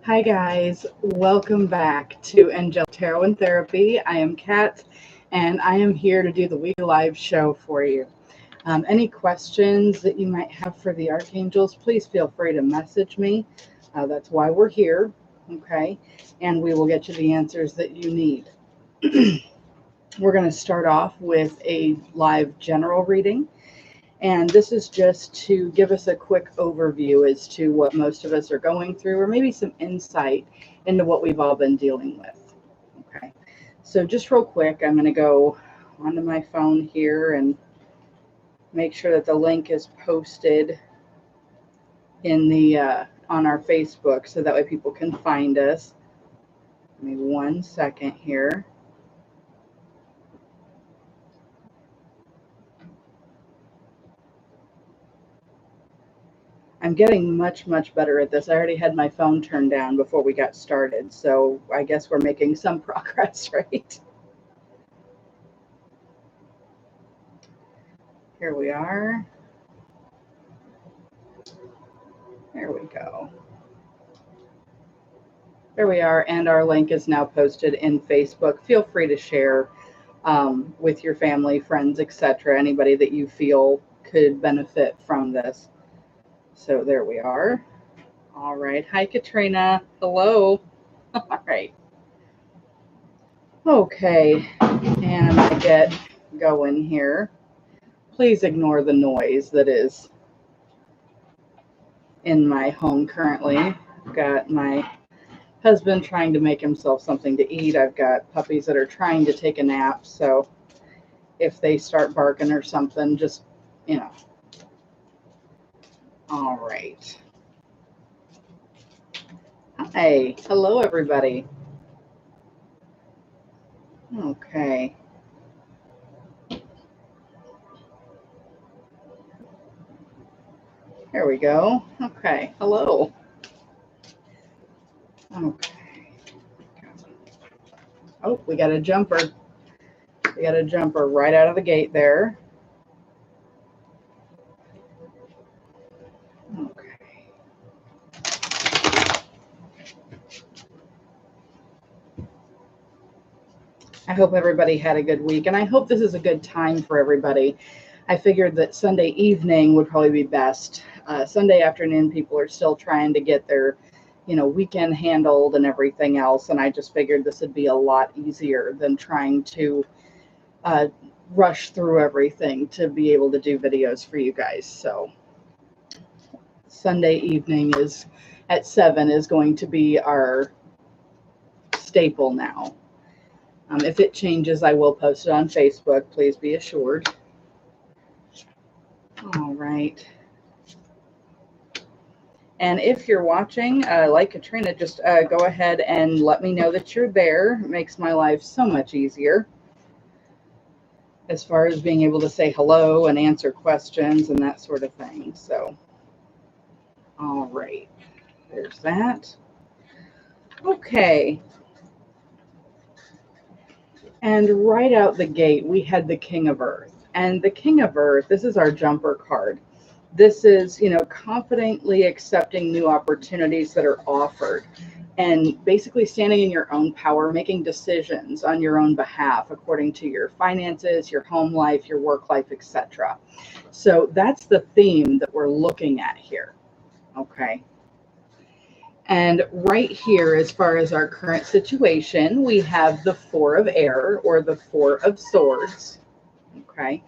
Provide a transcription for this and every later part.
Hi guys, welcome back to Angelic Tarot and Therapy. I am Kat and I am here to do the weekly live show for you. Any questions that you might have for the Archangels, please feel free to message me. That's why we're here, okay? And we will get you the answers that you need. We're going to start off with a live general reading. And this is just to give us a quick overview as to what most of us are going through, or maybe some insight into what we've all been dealing with. Okay, so just real quick, I'm going to go onto my phone here and make sure that the link is posted in the on our Facebook, so that way people can find us. Give me 1 second here. I'm getting much better at this. I already had my phone turned down before we got started, so I guess we're making some progress, right? Here we are. There we go. There we are, and our link is now posted in Facebook. Feel free to share with your family, friends, etc., anybody that you feel could benefit from this. So there we are. All right. Hi, Katrina. Hello. All right. Okay. And I'm going to get going here. Please ignore the noise that is in my home currently. I've got my husband trying to make himself something to eat. I've got puppies that are trying to take a nap. So if they start barking or something, just, All right. Hi. Hello, everybody. Okay. Here we go. Okay. Hello. Okay. Oh, we got a jumper. We got a jumper right out of the gate there. Okay. I hope everybody had a good week, and I hope this is a good time for everybody. I figured that Sunday evening would probably be best. Sunday afternoon, people are still trying to get their, weekend handled and everything else, and I just figured this would be a lot easier than trying to rush through everything to be able to do videos for you guys. So Sunday evening is at 7 is going to be our staple now. If it changes, I will post it on Facebook. Please be assured. All right. And if you're watching, like Katrina, just go ahead and let me know that you're there. It makes my life so much easier as far as being able to say hello and answer questions and that sort of thing. So, all right. There's that. Okay. And right out the gate, we had the King of Earth. And the King of Earth, this is our jumper card. This is, confidently accepting new opportunities that are offered and basically standing in your own power, making decisions on your own behalf according to your finances, your home life, your work life, etc. So that's the theme that we're looking at here. Okay. And right here, as far as our current situation, we have the Four of Air, or the Four of Swords. Okay.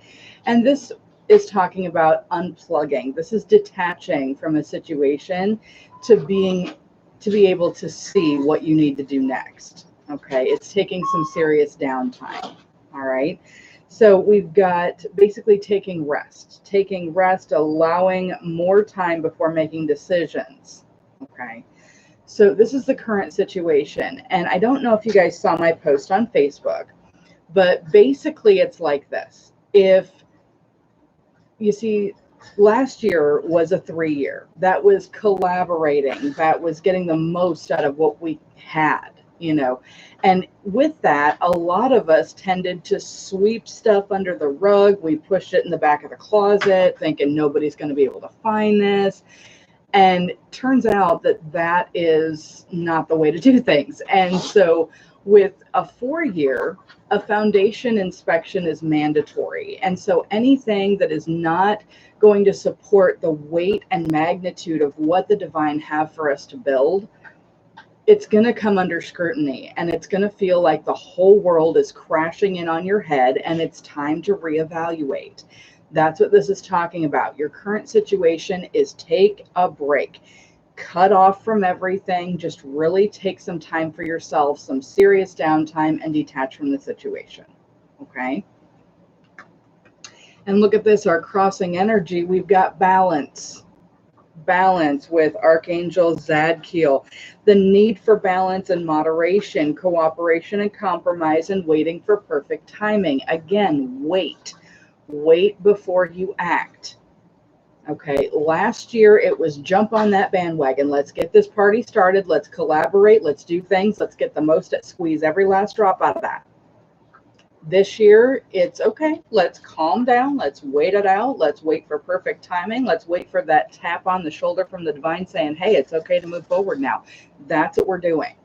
And this is talking about unplugging. This is detaching from a situation to be able to see what you need to do next. Okay. It's taking some serious downtime. All right. So we've got basically taking rest, allowing more time before making decisions. Okay. So this is the current situation. And I don't know if you guys saw my post on Facebook, but basically it's like this. If you see, last year was a 3-year. That was collaborating. That was getting the most out of what we had, And with that, a lot of us tended to sweep stuff under the rug. We pushed it in the back of the closet, thinking nobody's going to be able to find this. And turns out that that is not the way to do things. And so with a 4-year, a foundation inspection is mandatory. And so anything that is not going to support the weight and magnitude of what the divine have for us to build, it's going to come under scrutiny, and it's going to feel like the whole world is crashing in on your head, and it's time to reevaluate. That's what this is talking about. Your current situation is take a break. Cut off from everything. Just really take some time for yourself, some serious downtime, and detach from the situation. Okay? And look at this, our crossing energy. We've got balance. Balance with Archangel Zadkiel. The need for balance and moderation, cooperation and compromise, and waiting for perfect timing. Again, wait. Wait before you act. Okay, last year it was jump on that bandwagon. Let's get this party started. Let's collaborate. Let's do things. Let's get the most, squeeze every last drop out of that. This year, it's okay. Let's calm down. Let's wait it out. Let's wait for perfect timing. Let's wait for that tap on the shoulder from the divine saying, hey, it's okay to move forward now. That's what we're doing.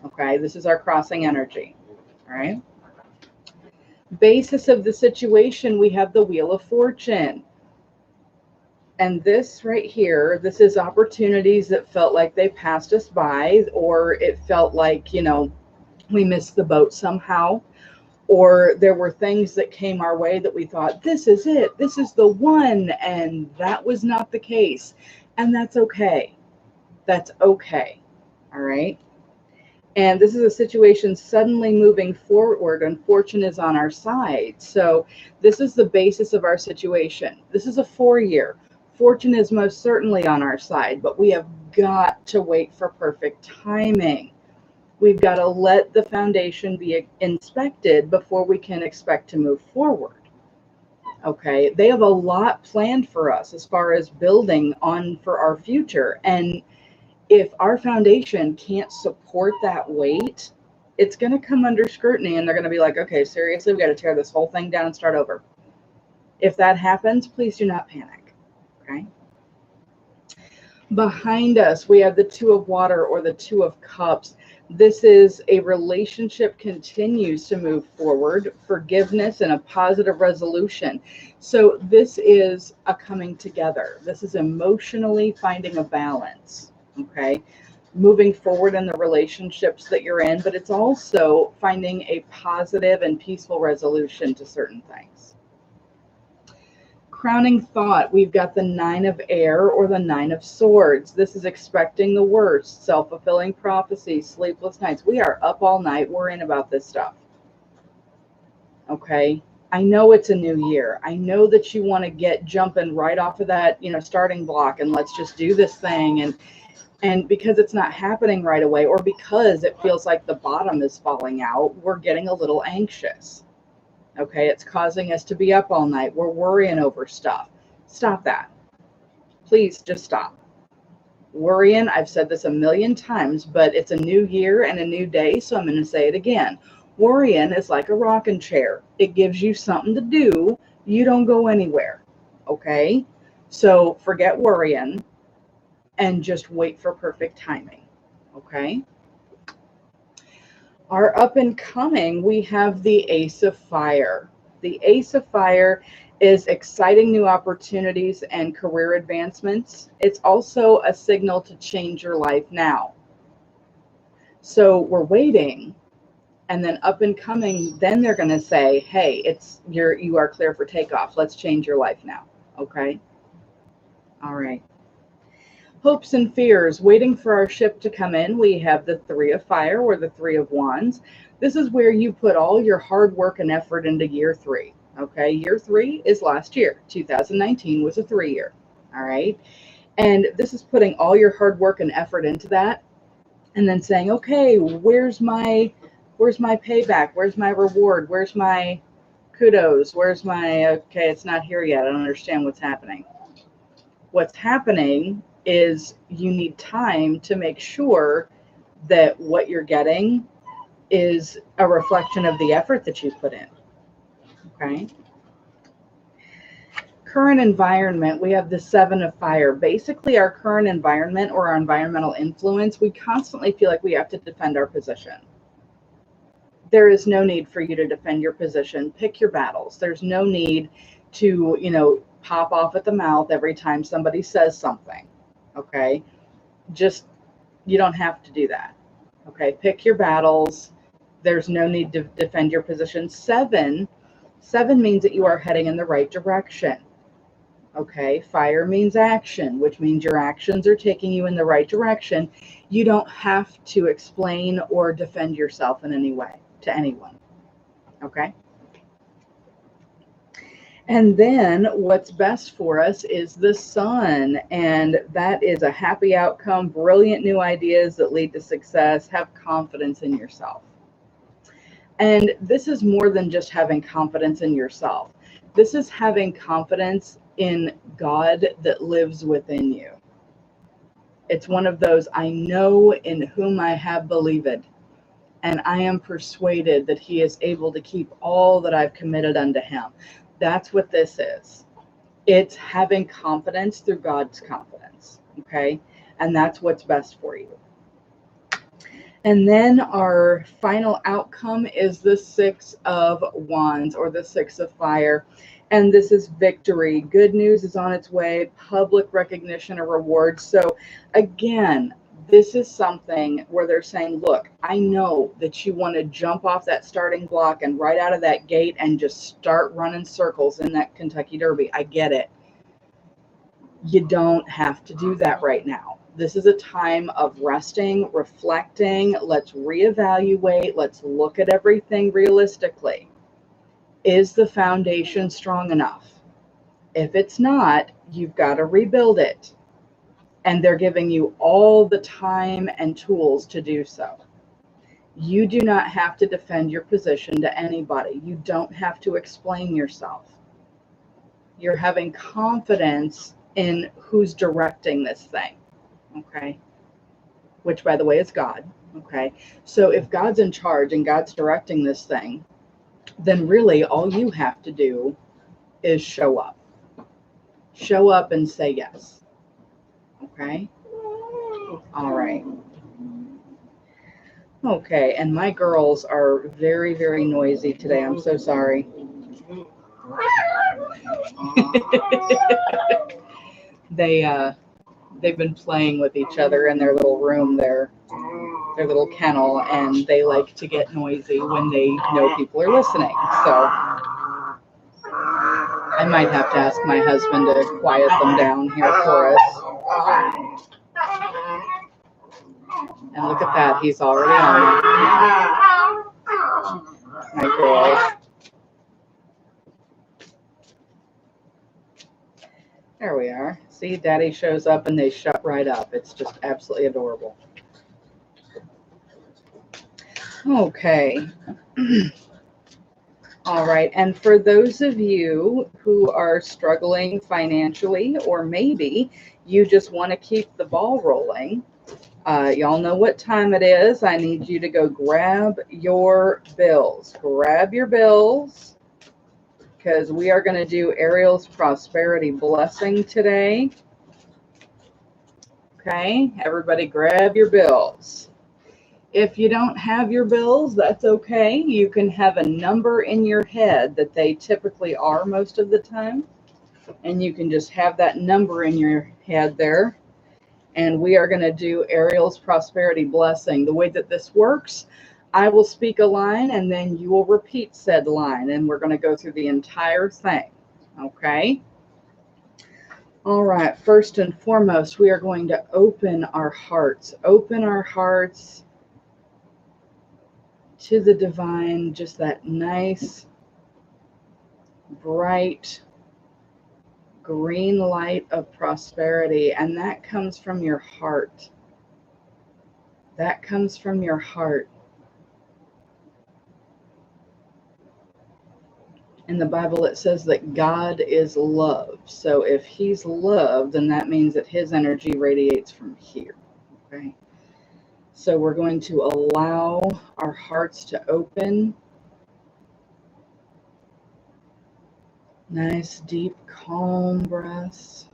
Okay, this is our crossing energy. All right. Basis of the situation, we have the Wheel of Fortune. And this right here, this is opportunities that felt like they passed us by, or it felt like, you know, we missed the boat somehow, or there were things that came our way that we thought, this is it, this is the one, and that was not the case. And that's okay. That's okay. All right. And this is a situation suddenly moving forward, and fortune is on our side. So this is the basis of our situation. This is a 4-year. Fortune is most certainly on our side, but we have got to wait for perfect timing. We've got to let the foundation be inspected before we can expect to move forward. Okay, they have a lot planned for us as far as building on for our future. And if our foundation can't support that weight, it's going to come under scrutiny, and they're going to be like, okay, seriously, we got to tear this whole thing down and start over. If that happens, please do not panic. Okay. Behind us, we have the Two of Water, or the Two of Cups. This is a relationship continues to move forward, forgiveness and a positive resolution. So this is a coming together. This is emotionally finding a balance. Okay, moving forward in the relationships that you're in, but it's also finding a positive and peaceful resolution to certain things. Crowning thought, we've got the Nine of Air, or the Nine of Swords. This is expecting the worst, self-fulfilling prophecy, sleepless nights. We are up all night worrying about this stuff. Okay, I know it's a new year. I know that you want to get jumping right off of that, you know, starting block, and let's just do this thing. And because it's not happening right away, or because it feels like the bottom is falling out, we're getting a little anxious. Okay, it's causing us to be up all night. We're worrying over stuff. Stop that. Please just stop. Worrying, I've said this a million times, but it's a new year and a new day, so I'm going to say it again. Worrying is like a rocking chair. It gives you something to do. You don't go anywhere. Okay, so forget worrying and just wait for perfect timing. Okay. Our up and coming, we have the Ace of Fire. The Ace of Fire is exciting new opportunities and career advancements. It's also a signal to change your life now. So we're waiting, and then up and coming, then they're going to say, hey, you are clear for takeoff. Let's change your life now. Okay. All right. Hopes and fears, waiting for our ship to come in. We have the Three of Fire, or the Three of Wands. This is where you put all your hard work and effort into year 3. Okay, year 3 is last year. 2019 was a 3-year. All right, and this is putting all your hard work and effort into that, and then saying, okay, where's my payback? Where's my reward? Where's my kudos? Where's my, okay, it's not here yet. I don't understand what's happening. What's happening is you need time to make sure that what you're getting is a reflection of the effort that you put in. Okay. Current environment, we have the 7 of fire. Basically, our current environment or our environmental influence, we constantly feel like we have to defend our position. There is no need for you to defend your position. Pick your battles. There's no need to, pop off at the mouth every time somebody says something. Okay? Just, you don't have to do that. Okay? Pick your battles. There's no need to defend your position. 7 means that you are heading in the right direction. Okay, fire means action, which means your actions are taking you in the right direction. You don't have to explain or defend yourself in any way to anyone. Okay? And then what's best for us is the sun, and that is a happy outcome, brilliant new ideas that lead to success. Have confidence in yourself. And this is more than just having confidence in yourself. This is having confidence in God that lives within you. It's one of those, I know in whom I have believed, and I am persuaded that he is able to keep all that I've committed unto him. That's what this is. It's having confidence through God's confidence. Okay? And that's what's best for you. And then our final outcome is the 6 of Wands, or the 6 of fire. And this is victory. Good news is on its way, public recognition or reward. So again, this is something where they're saying, look, I know that you want to jump off that starting block and right out of that gate and just start running circles in that Kentucky Derby. I get it. You don't have to do that right now. This is a time of resting, reflecting. Let's reevaluate. Let's look at everything realistically. Is the foundation strong enough? If it's not, you've got to rebuild it. And they're giving you all the time and tools to do so. You do not have to defend your position to anybody. You don't have to explain yourself. You're having confidence in who's directing this thing. Okay? Which, by the way, is God. Okay? So if God's in charge and God's directing this thing, then really all you have to do is show up. Show up and say yes. Okay? All right. Okay, and my girls are very, very noisy today. I'm so sorry. They've been playing with each other in their little room, their little kennel, and they like to get noisy when they know people are listening. So I might have to ask my husband to quiet them down here for us. And look at that, he's already on it. My girls. There we are. See, Daddy shows up and they shut right up. It's just absolutely adorable. Okay. All right. And for those of you who are struggling financially, or maybe you just want to keep the ball rolling, y'all know what time it is. I need you to go grab your bills. Grab your bills, because we are going to do Ariel's prosperity blessing today. Okay, everybody grab your bills. If you don't have your bills, that's okay. You can have a number in your head that they typically are most of the time. And you can just have that number in your head there. And we are going to do Ariel's prosperity blessing. The way that this works, I will speak a line and then you will repeat said line. And we're going to go through the entire thing. Okay? All right. First and foremost, we are going to open our hearts. Open our hearts to the divine, just that nice, bright, green light of prosperity. And that comes from your heart. That comes from your heart. In the Bible, it says that God is love. So if he's love, then that means that his energy radiates from here. Okay. So we're going to allow our hearts to open. Nice, deep, calm breaths.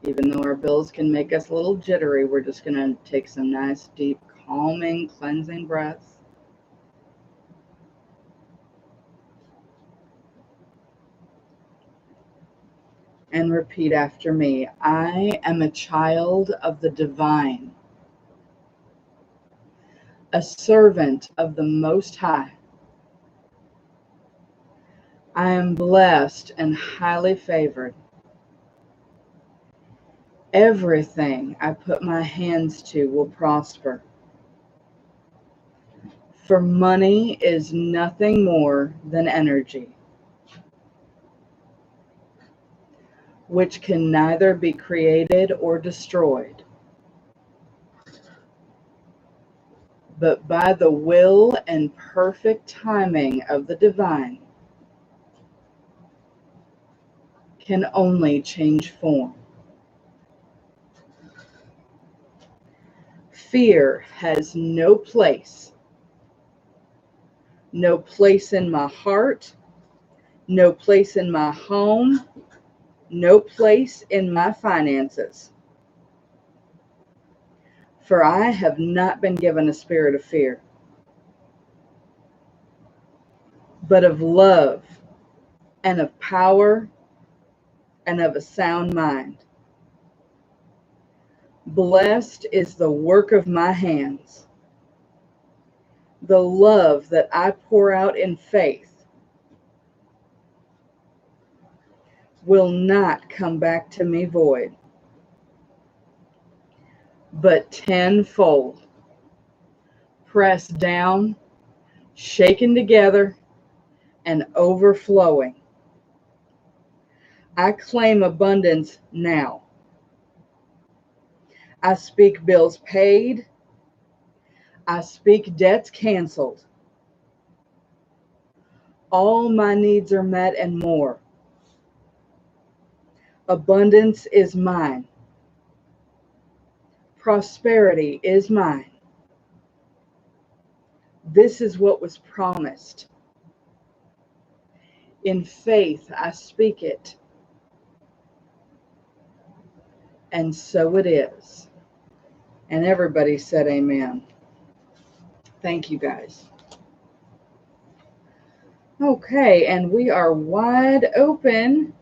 Even though our bills can make us a little jittery, we're just going to take some nice, deep, calming, cleansing breaths. And repeat after me. I am a child of the divine, a servant of the Most High. I am blessed and highly favored. Everything I put my hands to will prosper. For money is nothing more than energy, which can neither be created or destroyed, but by the will and perfect timing of the divine can only change form. Fear has no place in my heart, no place in my home, no place in my finances. For I have not been given a spirit of fear, but of love and of power and of a sound mind. Blessed is the work of my hands. The love that I pour out in faith will not come back to me void, but tenfold, pressed down, shaken together, and overflowing. I claim abundance now. I speak bills paid. I speak debts canceled. All my needs are met and more. Abundance is mine. Prosperity is mine. This is what was promised. In faith, I speak it. And so it is. And everybody said amen. Thank you, guys. Okay, and we are wide open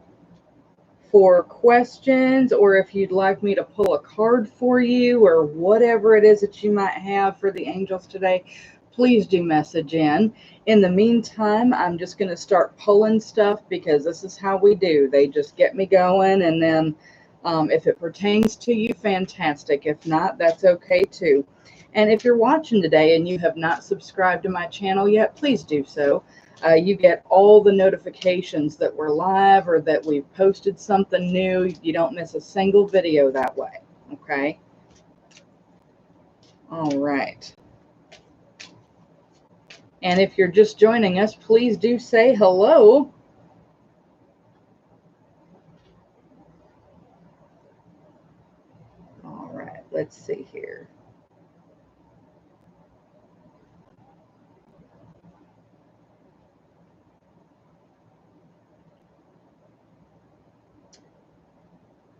for questions, or if you'd like me to pull a card for you, or whatever it is that you might have for the angels today, please do message in. In the meantime, I'm just going to start pulling stuff because this is how we do. They just get me going, and then if it pertains to you, fantastic. If not, that's okay too. And if you're watching today and you have not subscribed to my channel yet, please do so. You get all the notifications that we're live or that we've posted something new. You don't miss a single video that way. Okay? All right. And if you're just joining us, please do say hello. All right, let's see here.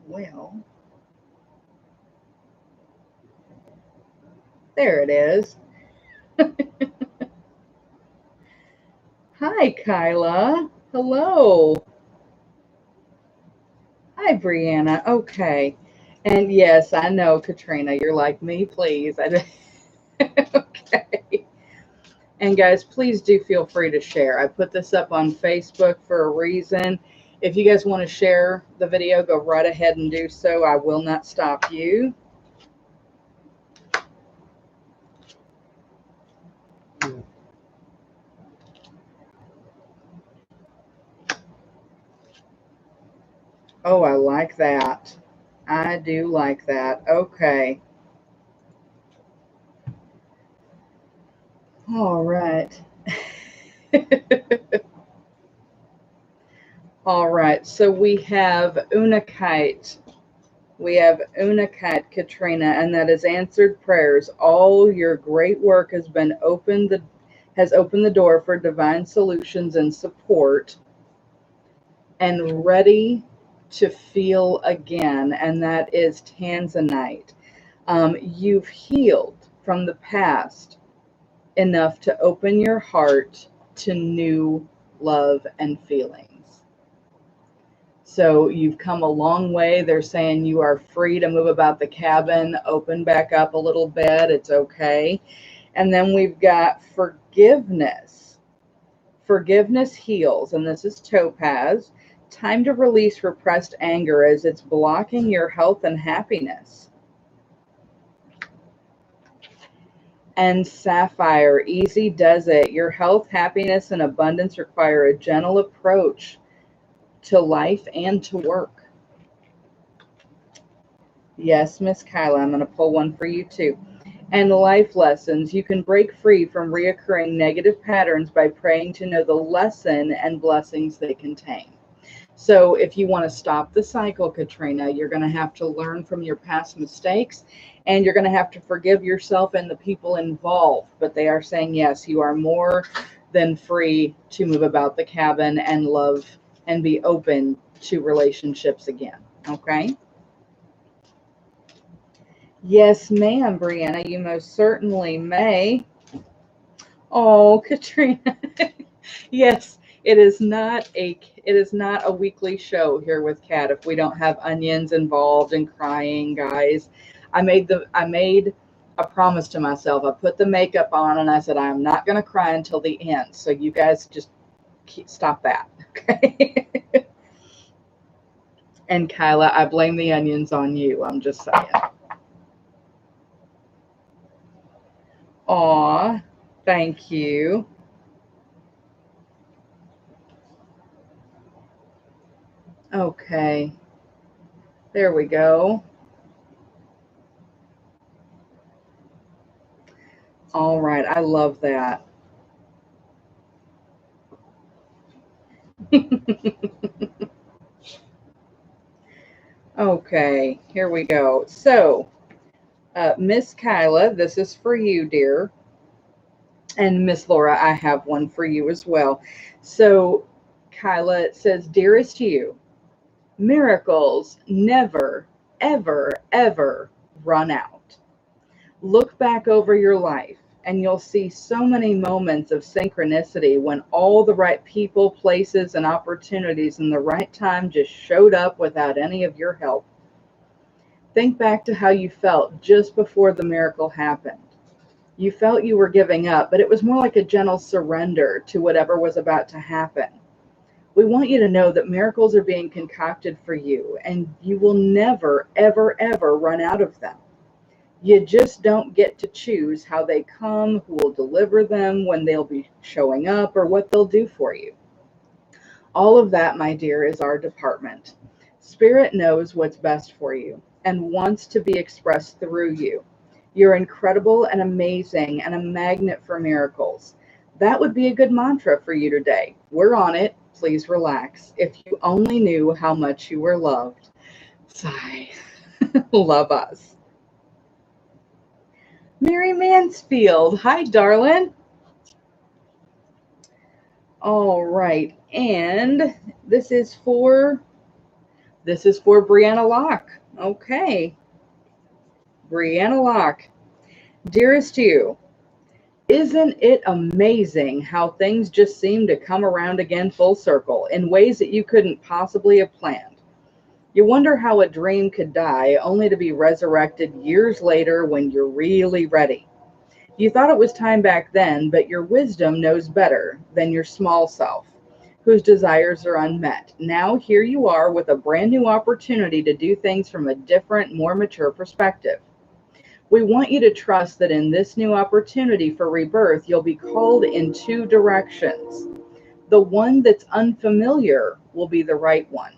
Well, there it is. Hi, Kyla. Hello. Hi, Brianna. Okay. And yes, I know, Katrina, you're like me, please. Okay. And guys, please do feel free to share. I put this up on Facebook for a reason. If you guys want to share the video, go right ahead and do so. I will not stop you. Oh, I like that. I do like that. Okay. All right. All right. So we have Unakite. We have Unakite, Katrina, and that is answered prayers. All your great work has opened the door for divine solutions and support. and ready to feel again, and that is Tanzanite. You've healed from the past enough to open your heart to new love and feelings. So you've come a long way. They're saying you are free to move about the cabin, open back up a little bit. It's okay. And then we've got forgiveness. Forgiveness heals, and this is topaz. Time to release repressed anger as it's blocking your health and happiness. And sapphire, easy does it. Your health, happiness, and abundance require a gentle approach to life and to work. Yes, Miss Kyla, I'm going to pull one for you too. And life lessons. You can break free from reoccurring negative patterns by praying to know the lesson and blessings they contain. So if you want to stop the cycle, Katrina, you're going to have to learn from your past mistakes, and you're going to have to forgive yourself and the people involved. But they are saying, yes, you are more than free to move about the cabin and love and be open to relationships again. Okay? Yes, ma'am, Brianna, you most certainly may. Oh, Katrina. Yes, it is not a weekly show here with Kat if we don't have onions involved and crying, guys. I made a promise to myself. I put the makeup on and I said I'm not going to cry until the end. So you guys just stop that, okay? And Kyla, I blame the onions on you. I'm just saying. Aw, thank you. Okay, there we go. All right, I love that. Okay, here we go. So, Miss Kyla, this is for you, dear. And Miss Laura, I have one for you as well. So, Kyla, it says, Dearest you, miracles never, ever, ever run out. Look back over your life and you'll see so many moments of synchronicity when all the right people, places, and opportunities in the right time just showed up without any of your help. Think back to how you felt just before the miracle happened. You felt you were giving up, but it was more like a gentle surrender to whatever was about to happen. We want you to know that miracles are being concocted for you, and you will never, ever, ever run out of them. You just don't get to choose how they come, who will deliver them, when they'll be showing up, or what they'll do for you. All of that, my dear, is our department. Spirit knows what's best for you and wants to be expressed through you. You're incredible and amazing and a magnet for miracles. That would be a good mantra for you today. We're on it. Please relax. If you only knew how much you were loved. Sigh. Love us. Mary Mansfield. Hi, darling. All right. And this is for Brianna Locke. Okay. Brianna Locke. Dearest you, isn't it amazing how things just seem to come around again full circle in ways that you couldn't possibly have planned? You wonder how a dream could die only to be resurrected years later when you're really ready. You thought it was time back then, but your wisdom knows better than your small self, whose desires are unmet. Now here you are with a brand new opportunity to do things from a different, more mature perspective. We want you to trust that in this new opportunity for rebirth, you'll be called in two directions. The one that's unfamiliar will be the right one.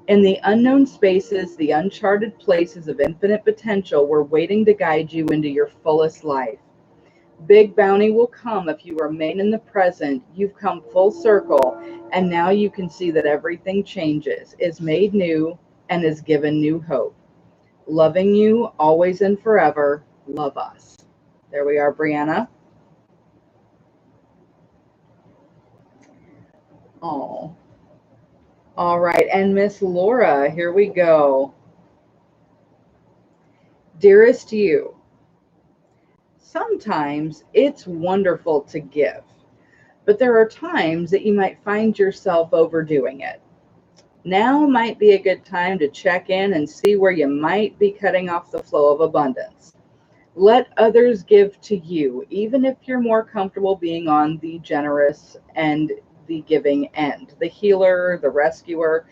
In the unknown spaces, the uncharted places of infinite potential, we're waiting to guide you into your fullest life. Big bounty will come if you remain in the present. You've come full circle, and now you can see that everything changes, is made new, and is given new hope. Loving you always and forever. Love us. There we are, Brianna. Oh, All right. And Miss Laura, here we go. Dearest you, sometimes it's wonderful to give, but there are times that you might find yourself overdoing it. Now might be a good time to check in and see where you might be cutting off the flow of abundance. Let others give to you, even if you're more comfortable being on the generous and the giving end, the healer, the rescuer.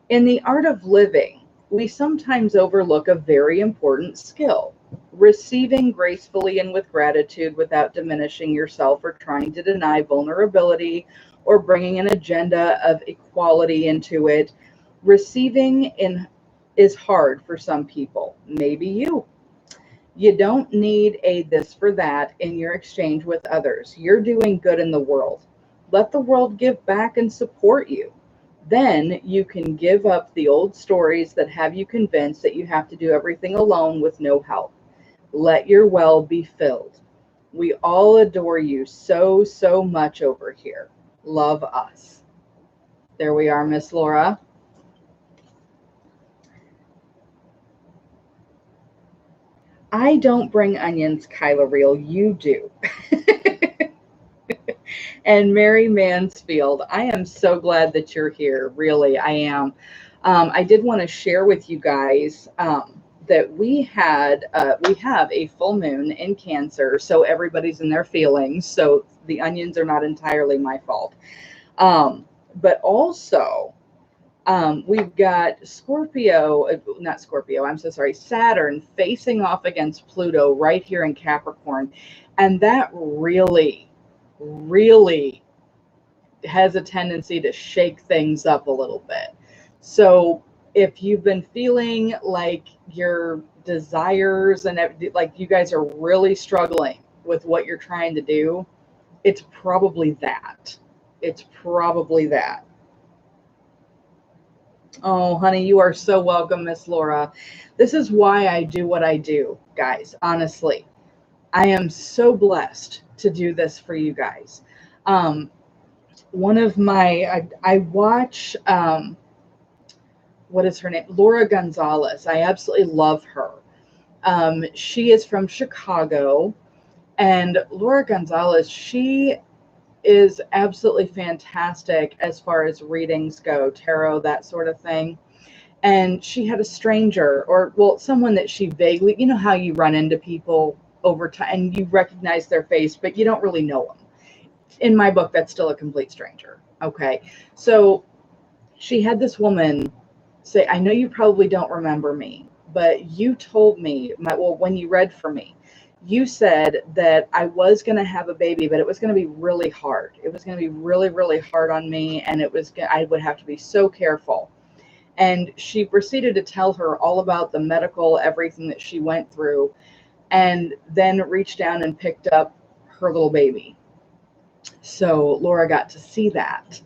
In the art of living, we sometimes overlook a very important skill: receiving gracefully and with gratitude without diminishing yourself or trying to deny vulnerability or bringing an agenda of equality into it. Receiving is hard for some people, maybe you. You don't need a this for that in your exchange with others. You're doing good in the world. Let the world give back and support you. Then you can give up the old stories that have you convinced that you have to do everything alone with no help. Let your well be filled. We all adore you so, so much over here. Love us. There we are, Miss Laura. I don't bring onions, Kyla Real. You do. And Mary Mansfield, I am so glad that you're here. Really, I am. I did want to share with you guys that we have a full moon in Cancer, so everybody's in their feelings. So the onions are not entirely my fault. But also, we've got not Scorpio, I'm so sorry, Saturn facing off against Pluto right here in Capricorn. And that really, really has a tendency to shake things up a little bit. So if you've been feeling like your desires and like you guys are really struggling with what you're trying to do, it's probably that. It's probably that. Oh, honey, you are so welcome, Miss Laura. This is why I do what I do, guys. Honestly, I am so blessed to do this for you guys. One of I watch, what is her name? Laura Gonzalez. I absolutely love her. She is from Chicago, and Laura Gonzalez, she is absolutely fantastic as far as readings go, tarot, that sort of thing. And she had a stranger, or well, someone that she vaguely, you know how you run into people over time and you recognize their face, but you don't really know them. In my book, that's still a complete stranger. Okay. So she had this woman say, I know you probably don't remember me, but you told me, when you read for me, you said that I was going to have a baby, but it was going to be really hard. It was going to be really, really hard on me. And I would have to be so careful. And she proceeded to tell her all about the medical, everything that she went through, and then reached down and picked up her little baby. So Laura got to see that.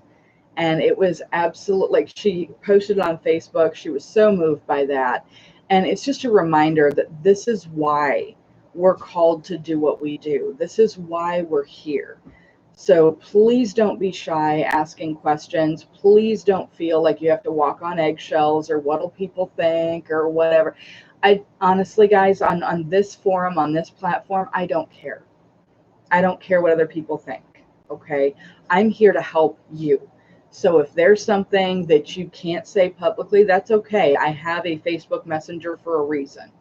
And it was absolutely, like, she posted it on Facebook. She was so moved by that. And it's just a reminder that this is why we're called to do what we do. This is why we're here. So please don't be shy asking questions. Please don't feel like you have to walk on eggshells or what'll people think or whatever. I honestly, guys, on this forum, on this platform, I don't care. I don't care what other people think. Okay. I'm here to help you. So if there's something that you can't say publicly, that's okay. I have a Facebook Messenger for a reason.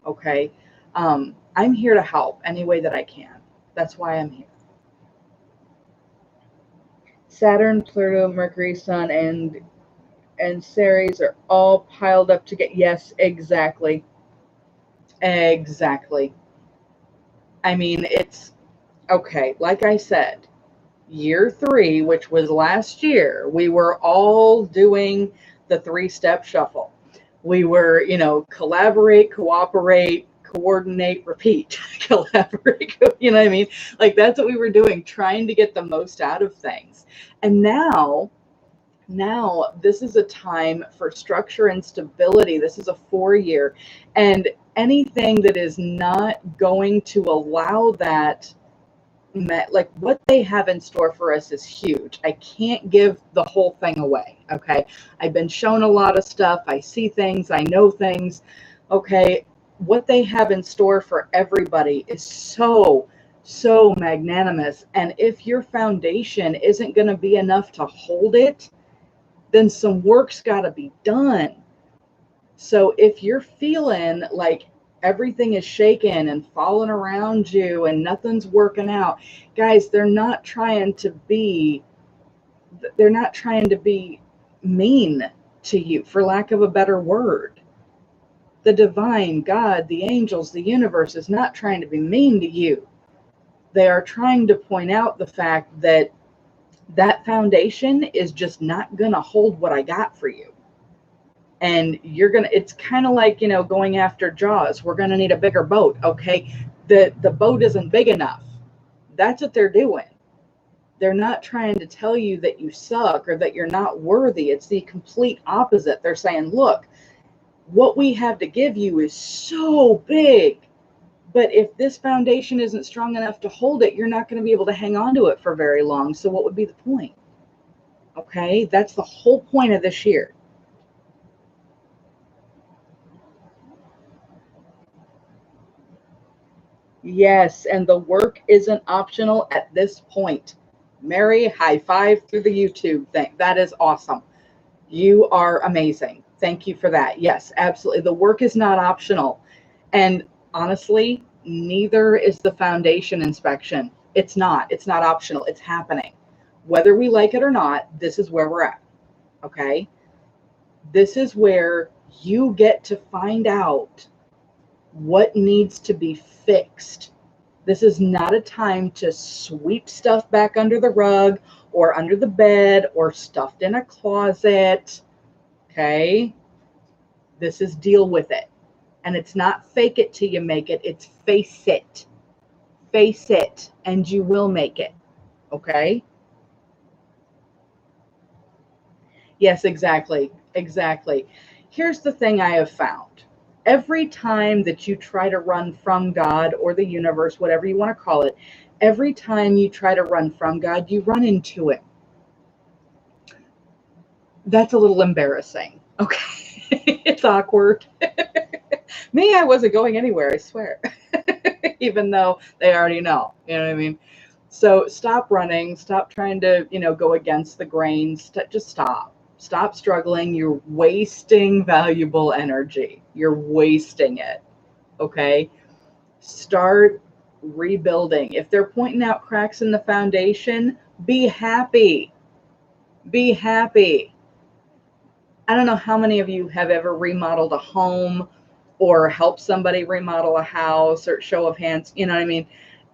Okay. I'm here to help any way that I can. That's why I'm here. Saturn, Pluto, Mercury, Sun, and Ceres are all piled up to get. Yes, exactly. Exactly. I mean, it's okay. Like I said, year 3, which was last year, we were all doing the 3-step shuffle. We were, collaborate, cooperate, coordinate, repeat, collaborate, you know what I mean? Like that's what we were doing, trying to get the most out of things. And now this is a time for structure and stability. This is a 4-year, and anything that is not going to allow that like what they have in store for us is huge. I can't give the whole thing away. Okay. I've been shown a lot of stuff. I see things, I know things. Okay. What they have in store for everybody is so magnanimous. And if your foundation isn't going to be enough to hold it, then some work's got to be done. So if you're feeling like everything is shaking and falling around you and nothing's working out, guys, they're not trying to be mean to you, for lack of a better word. The divine, God, the angels, the universe is not trying to be mean to you. They are trying to point out the fact that that foundation is just not going to hold what I got for you. And it's kind of like, going after Jaws. We're going to need a bigger boat. Okay. The boat isn't big enough. That's what they're doing. They're not trying to tell you that you suck or that you're not worthy. It's the complete opposite. They're saying, look, what we have to give you is so big. But if this foundation isn't strong enough to hold it, you're not going to be able to hang on to it for very long. So what would be the point? Okay. That's the whole point of this year. Yes, and the work isn't optional at this point. Mary, high five through the YouTube thing. That is awesome. You are amazing. Thank you for that. Yes, absolutely. The work is not optional. And honestly, neither is the foundation inspection. It's not. It's not optional. It's happening. Whether we like it or not, this is where we're at. Okay? This is where you get to find out what needs to be fixed. This is not a time to sweep stuff back under the rug or under the bed or stuffed in a closet. Okay? This is deal with it. And it's not fake it till you make it. It's face it. Face it, and you will make it. Okay? Yes, exactly. Exactly. Here's the thing I have found. Every time that you try to run from God or the universe, whatever you want to call it, every time you try to run from God, you run into Him. That's a little embarrassing. Okay. It's awkward. Me, I wasn't going anywhere, I swear. Even though they already know. You know what I mean? So stop running. Stop trying to, go against the grain. Just stop. Stop struggling. You're wasting valuable energy. You're wasting it. Okay? Start rebuilding. If they're pointing out cracks in the foundation, be happy. Be happy. I don't know how many of you have ever remodeled a home or helped somebody remodel a house, or show of hands, you know what I mean?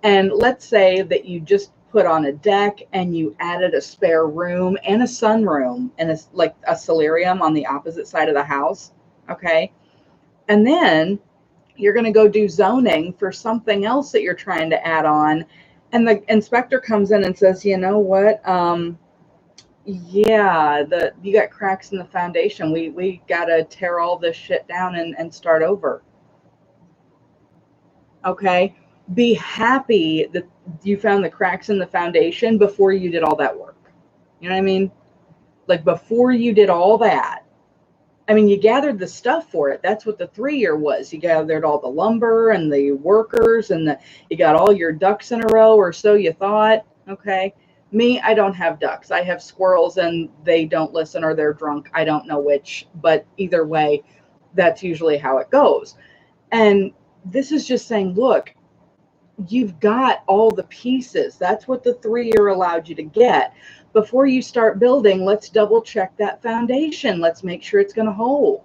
And let's say that you just put on a deck and you added a spare room and a sunroom and like a solarium on the opposite side of the house. Okay. And then you're going to go do zoning for something else that you're trying to add on. And the inspector comes in and says, you know what? Yeah, you got cracks in the foundation. We got to tear all this shit down and start over. Okay. Be happy that you found the cracks in the foundation before you did all that work. You know what I mean? Like before you did all that. I mean, you gathered the stuff for it. That's what the 3-year was. You gathered all the lumber and the workers and you got all your ducks in a row, or so you thought. Okay. Me, I don't have ducks. I have squirrels and they don't listen, or they're drunk. I don't know which, but either way, that's usually how it goes. And this is just saying, look, you've got all the pieces. That's what the 3-year allowed you to get. Before you start building, let's double check that foundation. Let's make sure it's going to hold.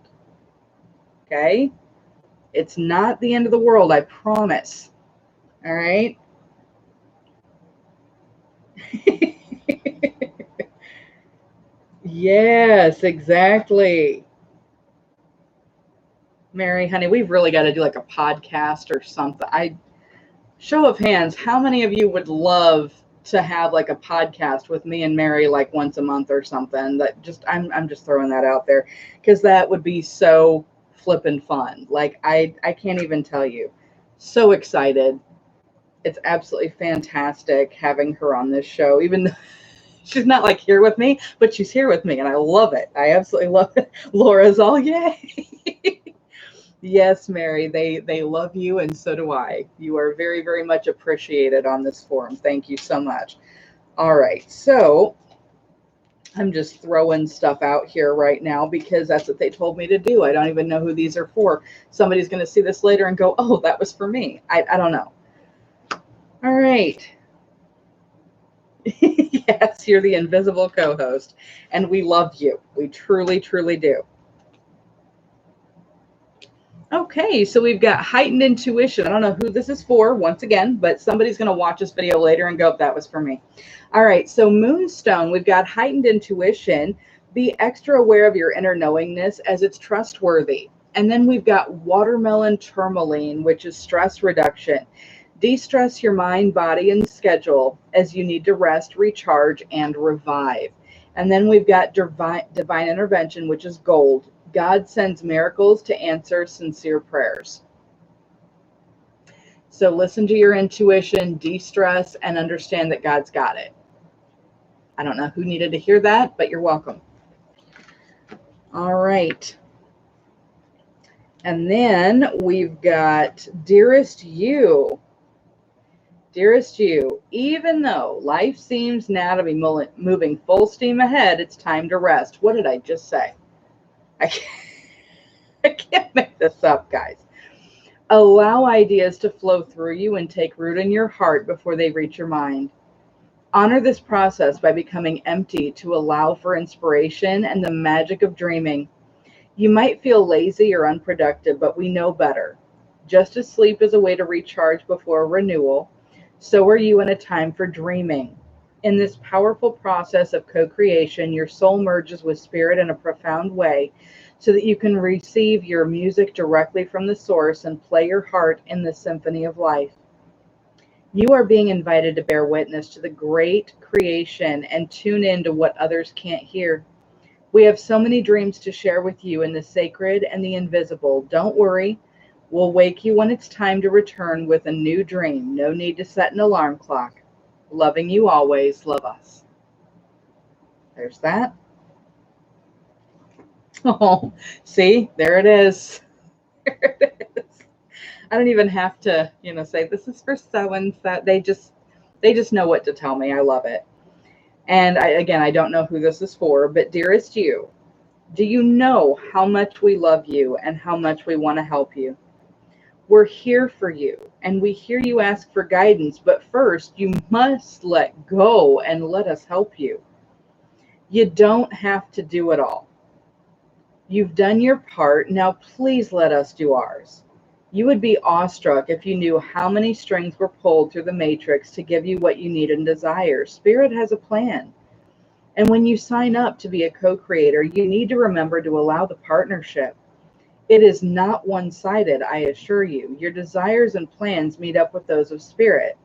Okay? It's not the end of the world, I promise. All right? Yes, exactly. Mary, honey, we've really got to do like a podcast or something. Show of hands, how many of you would love to have like a podcast with me and Mary like once a month or something? I'm just throwing that out there because that would be so flippin' fun. Like I can't even tell you. So excited. It's absolutely fantastic having her on this show, even though she's not like here with me, but she's here with me, and I love it. I absolutely love it. Laura's all yay. Yes, Mary, they love you, and so do I. You are very, very much appreciated on this forum. Thank you so much. All right, so I'm just throwing stuff out here right now because that's what they told me to do. I don't even know who these are for. Somebody's going to see this later and go, oh, that was for me. I don't know. All right. Yes, you're the invisible co-host, and we love you. We truly, truly do. Okay, so we've got heightened intuition. I don't know who this is for, once again, but somebody's going to watch this video later and go, that was for me. All right, so Moonstone, we've got heightened intuition. Be extra aware of your inner knowingness as it's trustworthy. And then we've got watermelon tourmaline, which is stress reduction. De-stress your mind, body, and schedule as you need to rest, recharge, and revive. And then we've got divine intervention, which is gold. God sends miracles to answer sincere prayers. So listen to your intuition, de-stress, and understand that God's got it. I don't know who needed to hear that, but you're welcome. All right. And then we've got Dearest You. Dearest You, even though life seems now to be moving full steam ahead, it's time to rest. What did I just say? I can't make this up, guys. Allow ideas to flow through you and take root in your heart before they reach your mind. Honor this process by becoming empty to allow for inspiration and the magic of dreaming. You might feel lazy or unproductive, but we know better. Just as sleep is a way to recharge before renewal, so are you in a time for dreaming. In this powerful process of co-creation, your soul merges with spirit in a profound way so that you can receive your music directly from the source and play your heart in the symphony of life. You are being invited to bear witness to the great creation and tune in to what others can't hear. We have so many dreams to share with you in the sacred and the invisible. Don't worry. We'll wake you when it's time to return with a new dream. No need to set an alarm clock. Loving you always. Love us. There's that. Oh, see, there it is. There it is. I don't even have to, say this is for so and so. They just know what to tell me. I love it. And I don't know who this is for, but Dearest You, do you know how much we love you and how much we want to help you? We're here for you, and we hear you ask for guidance, but first you must let go and let us help you. You don't have to do it all. You've done your part, now please let us do ours. You would be awestruck if you knew how many strings were pulled through the matrix to give you what you need and desire. Spirit has a plan. And when you sign up to be a co-creator, you need to remember to allow the partnership. It is not one-sided, I assure you. Your desires and plans meet up with those of Spirit.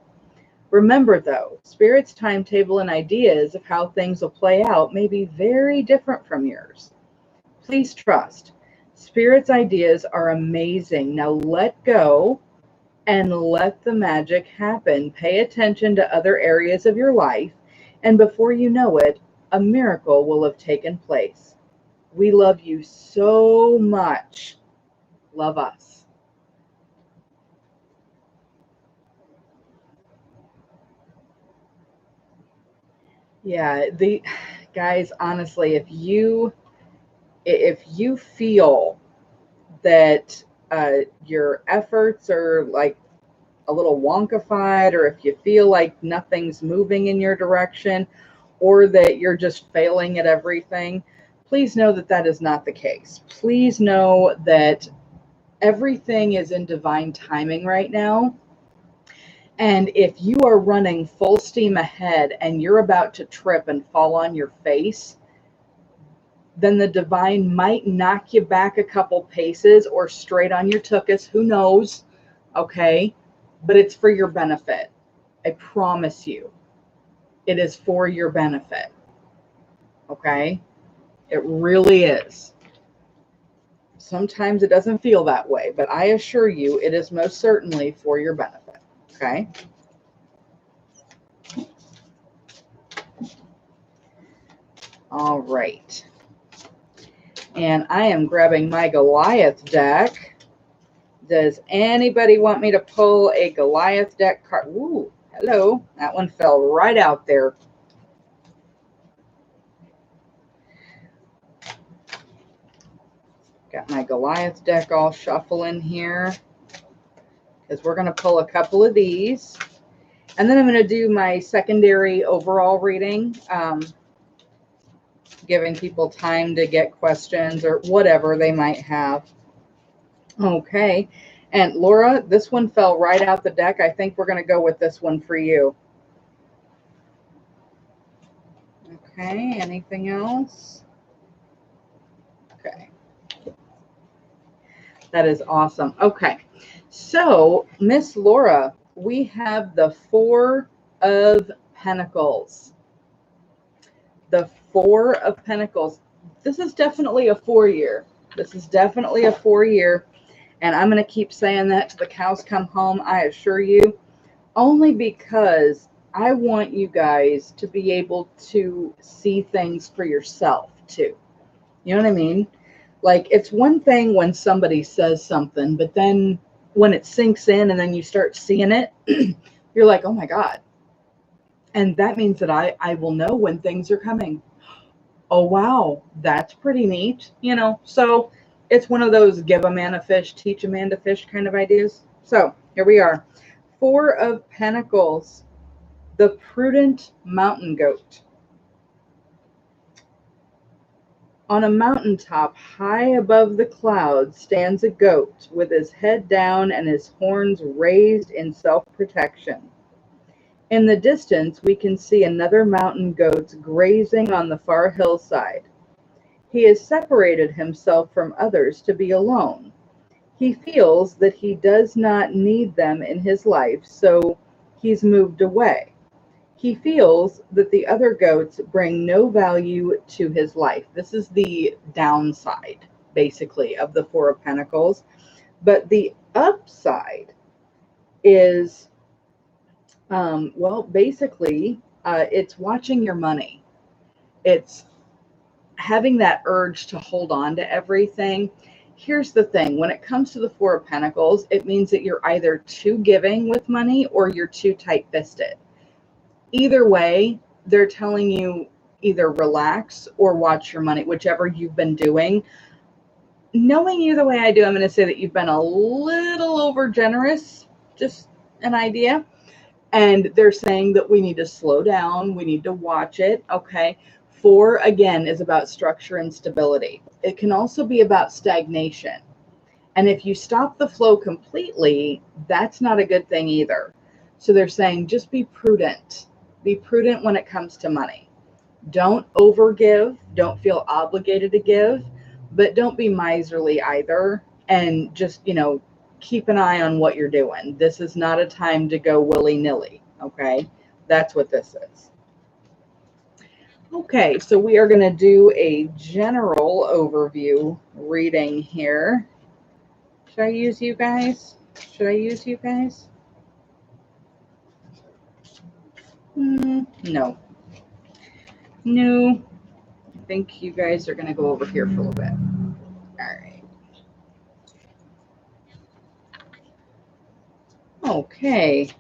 Remember, though, Spirit's timetable and ideas of how things will play out may be very different from yours. Please trust. Spirit's ideas are amazing. Now let go and let the magic happen. Pay attention to other areas of your life, and before you know it, a miracle will have taken place. We love you so much. Love us. Yeah, guys, honestly, if you feel that your efforts are like a little wonkified, or if you feel like nothing's moving in your direction, or that you're just failing at everything, please know that that is not the case. Please know that everything is in divine timing right now. And if you are running full steam ahead and you're about to trip and fall on your face, then the divine might knock you back a couple paces or straight on your tuchus. Who knows? Okay. But it's for your benefit. I promise you. It is for your benefit. Okay? It really is. Sometimes it doesn't feel that way, but I assure you it is most certainly for your benefit. Okay? All right. And I am grabbing my Goliath deck. Does anybody want me to pull a Goliath deck card? Ooh, hello. That one fell right out there. Got my Goliath deck all shuffling here because we're going to pull a couple of these. And then I'm going to do my secondary overall reading, giving people time to get questions or whatever they might have. Okay. And Laura, this one fell right out the deck. I think we're going to go with this one for you. Okay. Anything else? Okay. That is awesome. Okay. So, Miss Laura, we have the Four of Pentacles. The Four of Pentacles. This is definitely a 4-year. This is definitely a 4-year. And I'm going to keep saying that till the cows come home, I assure you. Only because I want you guys to be able to see things for yourself, too. You know what I mean? Like, it's one thing when somebody says something, but then when it sinks in and then you start seeing it, you're like, oh my God. And that means that I will know when things are coming. Oh, wow, that's pretty neat. You know, so it's one of those give a man a fish, teach a man to fish kind of ideas. So here we are. Four of Pentacles, the prudent mountain goat. On a mountaintop high above the clouds stands a goat with his head down and his horns raised in self-protection. In the distance, we can see another mountain goat grazing on the far hillside. He has separated himself from others to be alone. He feels that he does not need them in his life, so he's moved away. He feels that the other goats bring no value to his life. This is the downside, basically, of the Four of Pentacles. But the upside is, well, basically, it's watching your money. It's having that urge to hold on to everything. Here's the thing. When it comes to the Four of Pentacles, it means that you're either too giving with money or you're too tight-fisted. Either way, they're telling you either relax or watch your money, whichever you've been doing. Knowing you the way I do, I'm going to say that you've been a little over generous, just an idea. And they're saying that we need to slow down. We need to watch it. Okay. Four, again, is about structure and stability. It can also be about stagnation. And if you stop the flow completely, that's not a good thing either. So they're saying just be prudent. Be prudent when it comes to money. Don't overgive. Don't feel obligated to give, but don't be miserly either. And just, you know, keep an eye on what you're doing. This is not a time to go willy-nilly. Okay. That's what this is. Okay. So we are going to do a general overview reading here. Should I use you guys? Should I use you guys? No. No. I think you guys are going to go over here for a little bit. All right. Okay.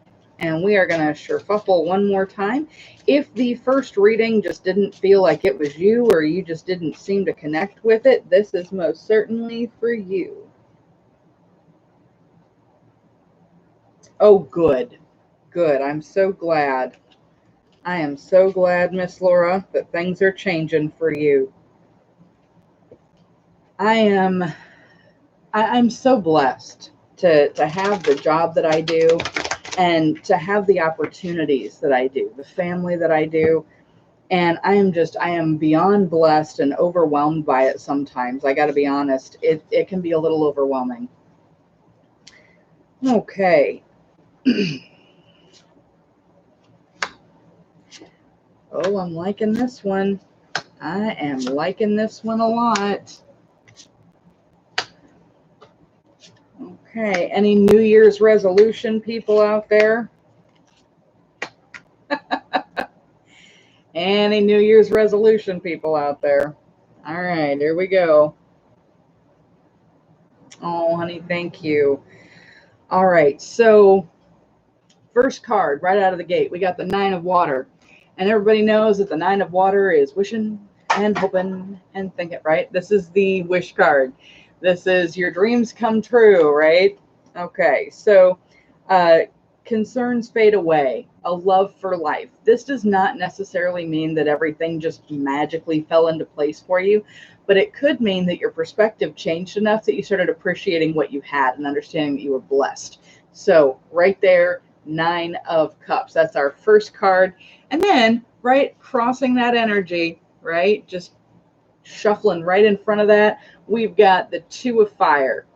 And we are going to shuffle one more time. If the first reading just didn't feel like it was you, or you just didn't seem to connect with it, this is most certainly for you. Oh, good. Good. I'm so glad. I am so glad, Miss Laura, that things are changing for you. I'm so blessed to have the job that I do and to have the opportunities that I do, the family that I do. And I am beyond blessed and overwhelmed by it sometimes. I got to be honest. It can be a little overwhelming. Okay. Oh, I'm liking this one. I am liking this one a lot. Okay. Any New Year's resolution people out there? Any New Year's resolution people out there? All right, here we go. Oh, honey, thank you. All right, so first card right out of the gate, we got the Nine of Water. And everybody knows that the Nine of Water is wishing and hoping and thinking, right? This is the wish card. This is your dreams come true, right? Okay, so concerns fade away, a love for life. This does not necessarily mean that everything just magically fell into place for you, but it could mean that your perspective changed enough that you started appreciating what you had and understanding that you were blessed. So right there, Nine of Cups. That's our first card. And then, right, crossing that energy, right, just shuffling right in front of that, we've got the Two of Fire,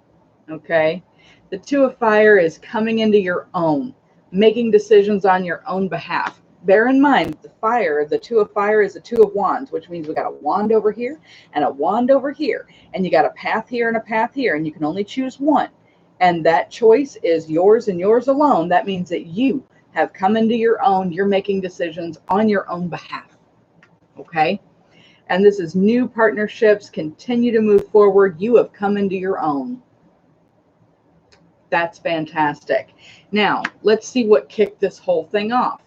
okay? The Two of Fire is coming into your own, making decisions on your own behalf. Bear in mind, the fire, the Two of Fire is the Two of Wands, which means we got a wand over here and a wand over here. And you got a path here and a path here, and you can only choose one. And that choice is yours and yours alone. That means that you have come into your own. You're making decisions on your own behalf. Okay? And this is new partnerships. Continue to move forward. You have come into your own. That's fantastic. Now, let's see what kicked this whole thing off.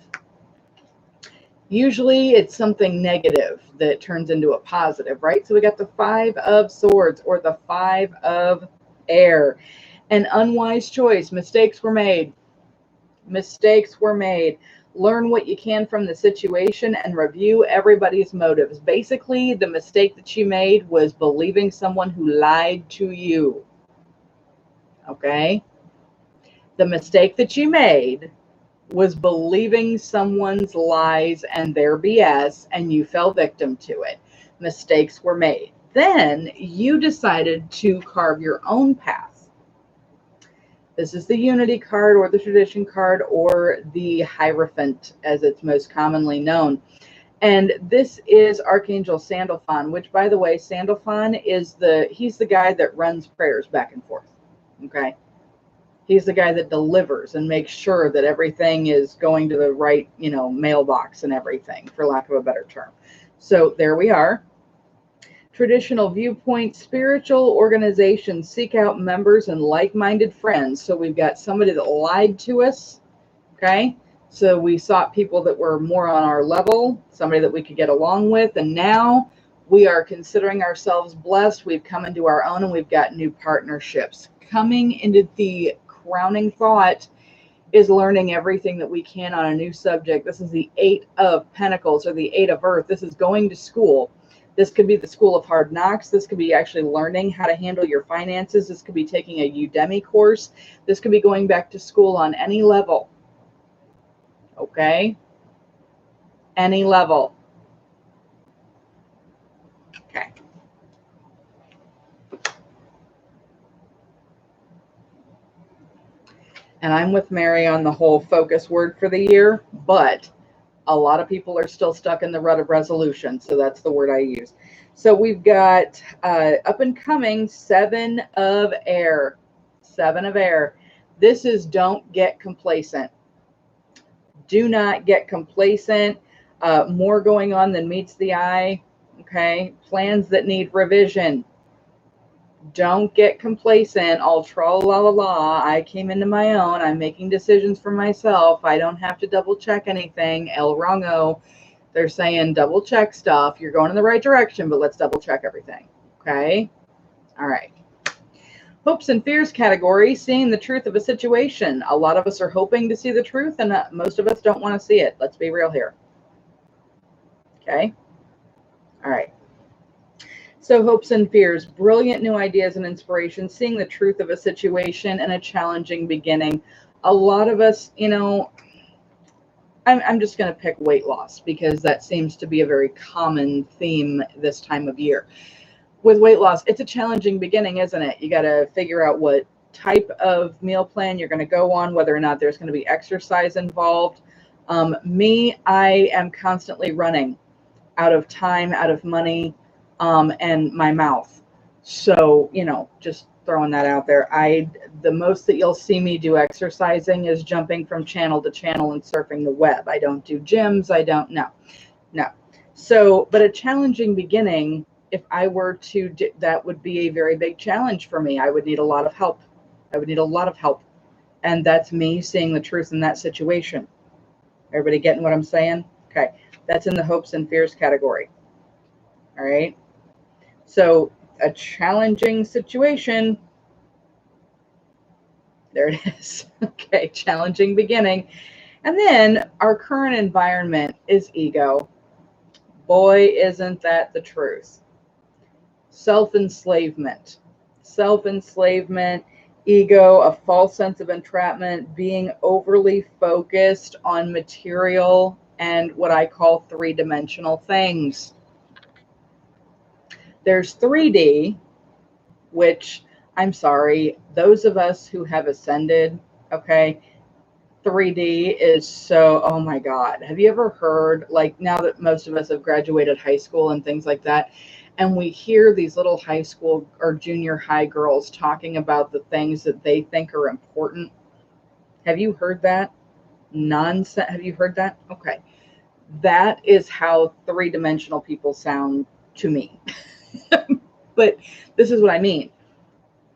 Usually it's something negative that turns into a positive, right? So we got the Five of Swords, or the Five of Air. An unwise choice. Mistakes were made. Mistakes were made. Learn what you can from the situation and review everybody's motives. Basically, the mistake that you made was believing someone who lied to you. Okay? The mistake that you made was believing someone's lies and their BS, and you fell victim to it. Mistakes were made. Then you decided to carve your own path. This is the Unity card, or the Tradition card, or the Hierophant, as it's most commonly known. And this is Archangel Sandalphon, which, by the way, Sandalphon is he's the guy that runs prayers back and forth. Okay? He's the guy that delivers and makes sure that everything is going to the right, mailbox and everything, for lack of a better term. So there we are. Traditional viewpoint, spiritual organizations seek out members and like-minded friends. So we've got somebody that lied to us, okay? So we sought people that were more on our level, somebody that we could get along with, and now we are considering ourselves blessed. We've come into our own, and we've got new partnerships. Coming into the crowning thought is learning everything that we can on a new subject. This is the Eight of Pentacles, or the Eight of Earth. This is going to school. This could be the School of Hard Knocks. This could be actually learning how to handle your finances. This could be taking a Udemy course. This could be going back to school on any level. Okay? Any level. Okay. And I'm with Mary on the whole focus word for the year, but a lot of people are still stuck in the rut of resolution, so that's the word I use. So we've got up and coming Seven of Air. Seven of Air. This is don't get complacent. Do not get complacent. More going on than meets the eye. Okay. Plans that need revision. Don't get complacent. All tra la la la. I came into my own. I'm making decisions for myself. I don't have to double check anything. El Rongo. They're saying double check stuff. You're going in the right direction, but let's double check everything. Okay. All right. Hopes and fears category, seeing the truth of a situation. A lot of us are hoping to see the truth, and most of us don't want to see it. Let's be real here. Okay. All right. So hopes and fears, brilliant new ideas and inspiration, seeing the truth of a situation and a challenging beginning. A lot of us, I'm just going to pick weight loss because that seems to be a very common theme this time of year. With weight loss, it's a challenging beginning, isn't it? You got to figure out what type of meal plan you're going to go on, whether or not there's going to be exercise involved. I am constantly running out of time, out of money, and my mouth. So, just throwing that out there. The most that you'll see me do exercising is jumping from channel to channel and surfing the web. I don't do gyms. I don't know. No. So, but a challenging beginning, if I were to do, that would be a very big challenge for me. I would need a lot of help. I would need a lot of help. And that's me seeing the truth in that situation. Everybody getting what I'm saying? Okay. That's in the hopes and fears category. All right. So a challenging situation. There it is. Okay. Challenging beginning. And then our current environment is ego. Boy, isn't that the truth. Self-enslavement. Self-enslavement, ego, a false sense of entrapment, being overly focused on material and what I call three-dimensional things. There's 3D, which, I'm sorry, those of us who have ascended, okay, 3D is so, oh my God. Have you ever heard, like now that most of us have graduated high school and things like that, and we hear these little high school or junior high girls talking about the things that they think are important? Have you heard that? Nonsense. Have you heard that? Okay. That is how three-dimensional people sound to me. But this is what I mean.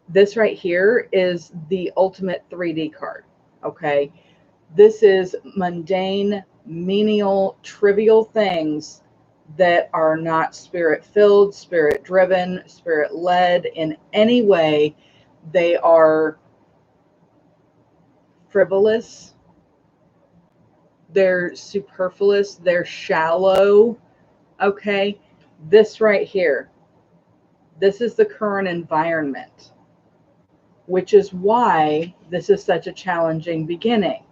This right here is the ultimate 3D card. Okay. This is mundane, menial, trivial things that are not spirit-filled, spirit-driven, spirit-led in any way. They are frivolous. They're superfluous. They're shallow. Okay. This right here, this is the current environment, which is why this is such a challenging beginning.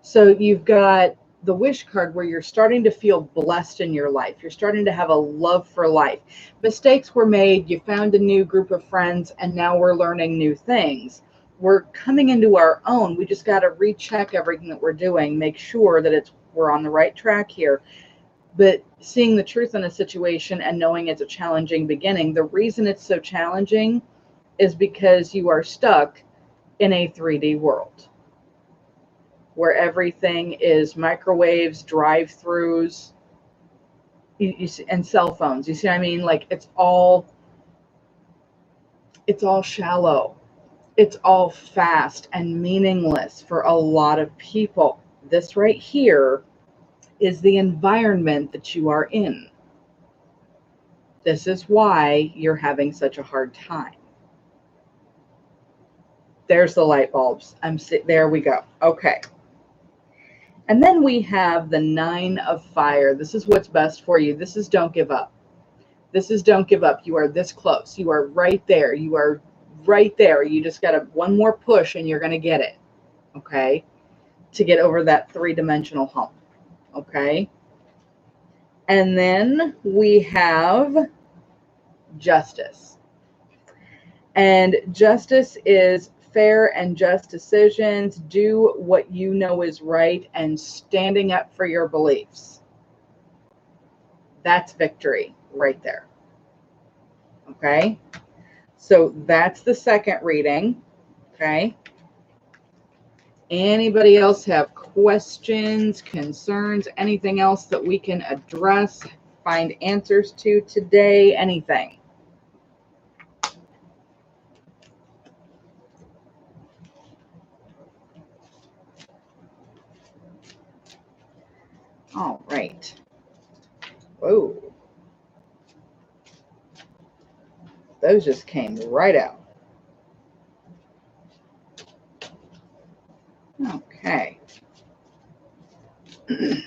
So you've got the wish card where you're starting to feel blessed in your life. You're starting to have a love for life. Mistakes were made. You found a new group of friends, and now we're learning new things. We're coming into our own. We just got to recheck everything that we're doing, make sure that we're on the right track here. But seeing the truth in a situation and knowing it's a challenging beginning, the reason it's so challenging is because you are stuck in a 3D world where everything is microwaves, drive-throughs, you see, and cell phones. You see what I mean? Like it's all shallow. It's all fast and meaningless for a lot of people. This right here is the environment that you are in. This is why you're having such a hard time. There's the light bulbs. There we go. Okay. And then we have the 9 of fire. This is what's best for you. This is don't give up. This is don't give up. You are this close. You are right there. You are right there. You just got one more push and you're going to get it. Okay. To get over that 3-dimensional hump. Okay. And then we have justice. And justice is fair and just decisions, do what you know is right, and standing up for your beliefs. That's victory right there. Okay. So that's the second reading. Okay. Anybody else have questions, concerns, anything else that we can address, find answers to today, anything? All right. Whoa. Those just came right out. Okay. Did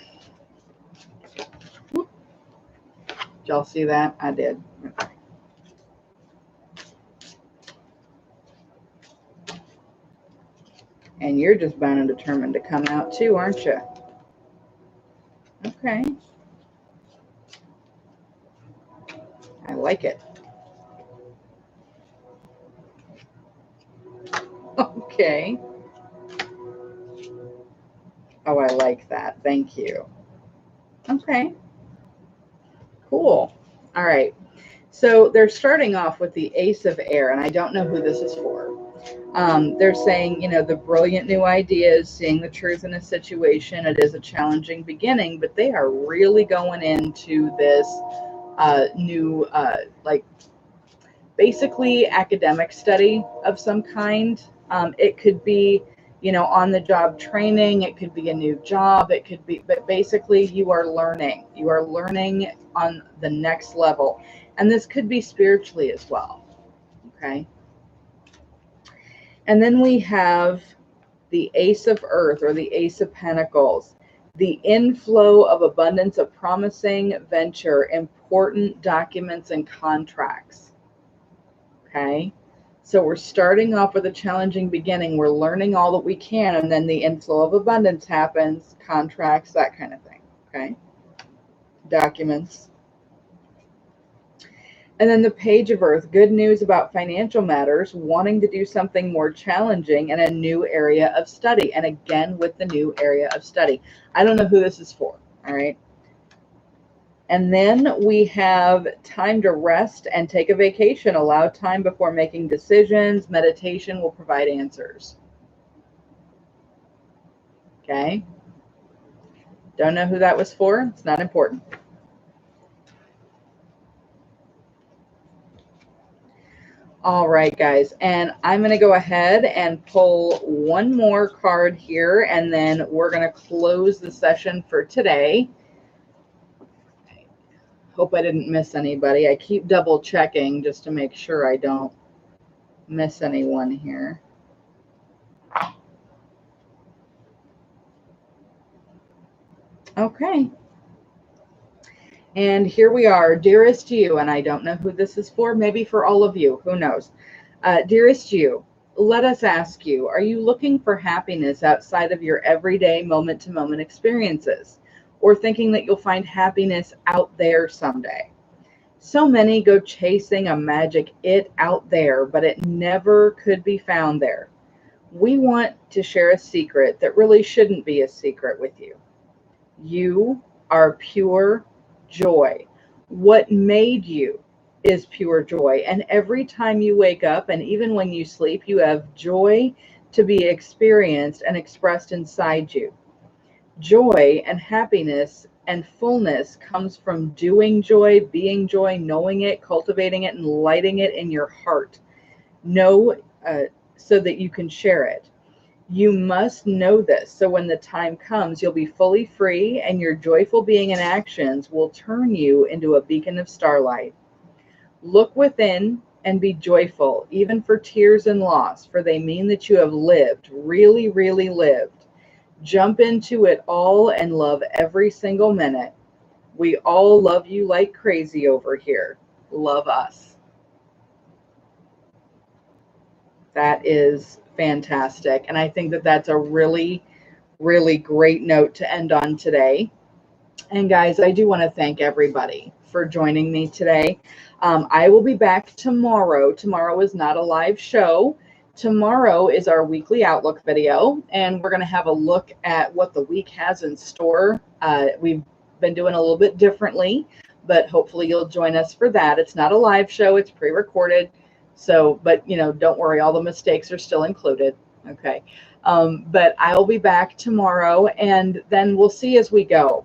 y'all see that? I did. Okay. And you're just bound and determined to come out too, aren't you? Okay. I like it. Okay. Oh, I like that. Thank you. Okay. Cool. All right. So they're starting off with the Ace of Air, and I don't know who this is for. They're saying, the brilliant new ideas, seeing the truth in a situation, it is a challenging beginning, but they are really going into this new, like basically academic study of some kind. It could be, on the job training, it could be a new job, it could be, but basically you are learning. You are learning on the next level. And this could be spiritually as well. Okay. And then we have the Ace of Earth, or the Ace of Pentacles, the inflow of abundance of promising venture, important documents and contracts. Okay. So we're starting off with a challenging beginning. We're learning all that we can, and then the inflow of abundance happens, contracts, that kind of thing. Okay. Documents. And then the Page of Earth, good news about financial matters, wanting to do something more challenging in a new area of study. And again, with the new area of study. I don't know who this is for, all right? And then we have time to rest and take a vacation. Allow time before making decisions. Meditation will provide answers. Okay? Don't know who that was for. It's not important. All right, guys, and I'm going to go ahead and pull one more card here, and then we're going to close the session for today. Hope I didn't miss anybody. I keep double checking just to make sure I don't miss anyone here. Okay. And here we are, dearest you, and I don't know who this is for, maybe for all of you, who knows. Dearest you, let us ask you, are you looking for happiness outside of your everyday moment-to-moment experiences, or thinking that you'll find happiness out there someday? So many go chasing a magic it out there, but it never could be found there. We want to share a secret that really shouldn't be a secret with you. You are pure joy. What made you is pure joy. And every time you wake up, and even when you sleep, you have joy to be experienced and expressed inside you. Joy and happiness and fullness comes from doing joy, being joy, knowing it, cultivating it, and lighting it in your heart. So that you can share it. You must know this, so when the time comes, you'll be fully free, and your joyful being and actions will turn you into a beacon of starlight. Look within and be joyful, even for tears and loss, for they mean that you have lived, really, really lived. Jump into it all and love every single minute. We all love you like crazy over here. Love us. That is fantastic. And I think that that's a really, really great note to end on today. And guys, I do want to thank everybody for joining me today. I will be back tomorrow. Tomorrow is not a live show. Tomorrow is our weekly Outlook video, and we're going to have a look at what the week has in store. We've been doing a little bit differently, but hopefully you'll join us for that. It's not a live show. It's pre-recorded. So, but don't worry, all the mistakes are still included. Okay. But I'll be back tomorrow, and then we'll see as we go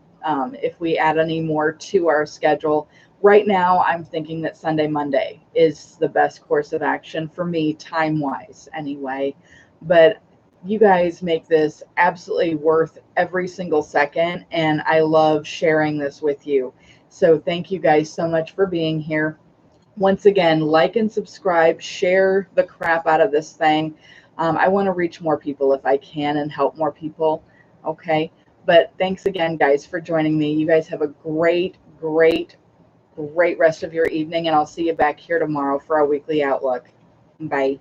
if we add any more to our schedule. Right now, I'm thinking that Sunday, Monday is the best course of action for me, time-wise anyway. But you guys make this absolutely worth every single second, and I love sharing this with you. So thank you guys so much for being here. Once again, like and subscribe, share the crap out of this thing. I want to reach more people if I can and help more people. Okay. But thanks again, guys, for joining me. You guys have a great, great, great rest of your evening, and I'll see you back here tomorrow for our weekly Outlook. Bye.